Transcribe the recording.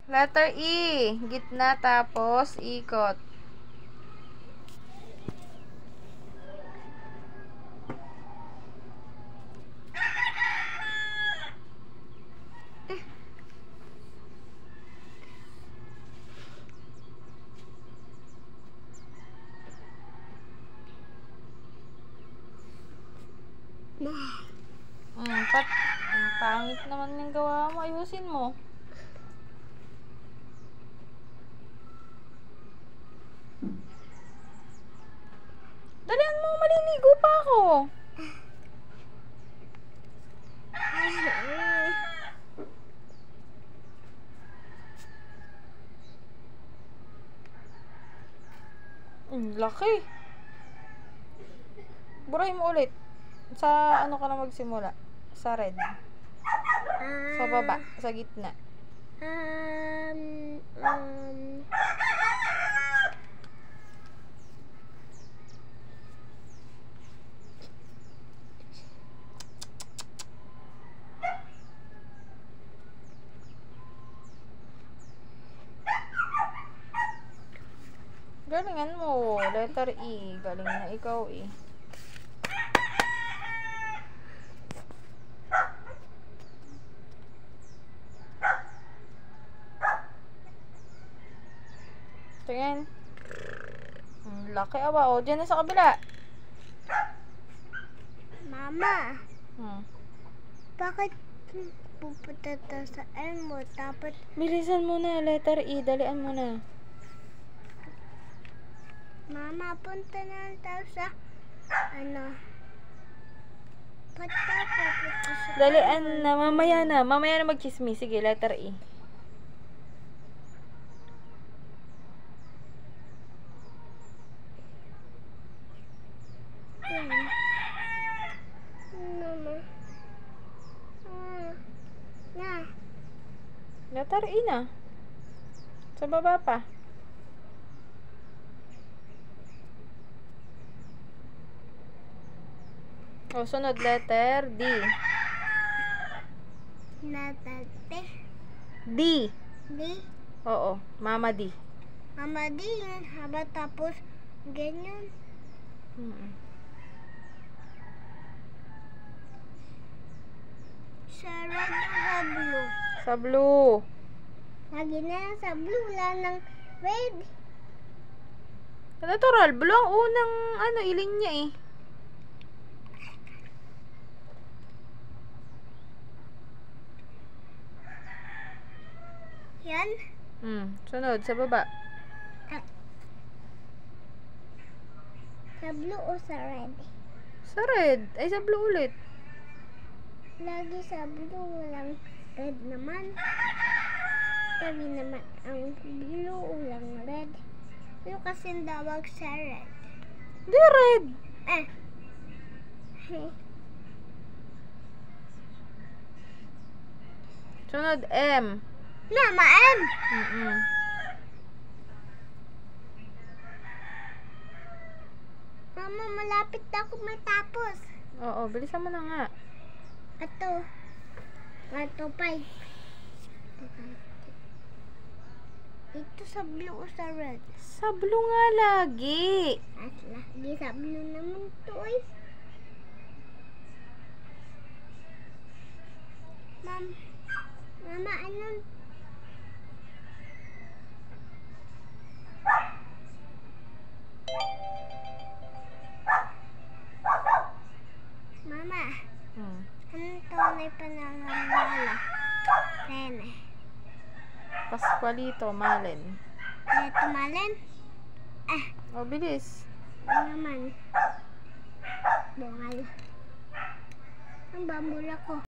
Letter E. Gitna tapos ikot. Ang pangit naman yung gawa mo. Ayusin mo. Dalian mo, maliligo pa ako. Laki. Burahin mo ulit. Sa ano ka na magsimula? Sa red. Sa baba, sa gitna. Galingan mo. Letter E. Galing na ikaw eh. Tingin. Laki awa. O, dyan na sa kabila. Mama, Bakit pupunta tayo sa Elmo? Dapat bilisan mo na. Letter E. Dalian mo na. Mama, punta na tayo sa ba't tayo pupunta sa Dalian na. Mamaya na. Mamaya na mag-chismis. Sige, letter E. Mama. Letter E na. Sa baba pa. O, sunod letter D. Natate. D. Di. Oo, Mama D. Mama, di yun. Haba tapos ganyan. Sa red o sa blue? Sa blue. Lagi na yan sa blue. Wala ng red. Natural, blue ang unang iling niya eh. Yan. Sunod, sa baba. Sa blue o sa red? Sa red. Ay, sa blue ulit. Lagi sa blue, walang red naman. Lagi naman ang blue, walang red. Ano kasing tawag sa red? Di red. Sunod, M. Mama, M! Mama, malapit na ako matapos. Oo, bilisan mo na nga. Ito. 5. Ito sa blue o sa red? Sa blue nga lagi. At lagi sa blue naman to eh. Mama, anong? Mama, anong tunay pa nangamala? Rene. Pascualito, Malen. Ito Malen? O, bilis. Ano naman? Bungal. Ang bambula ko.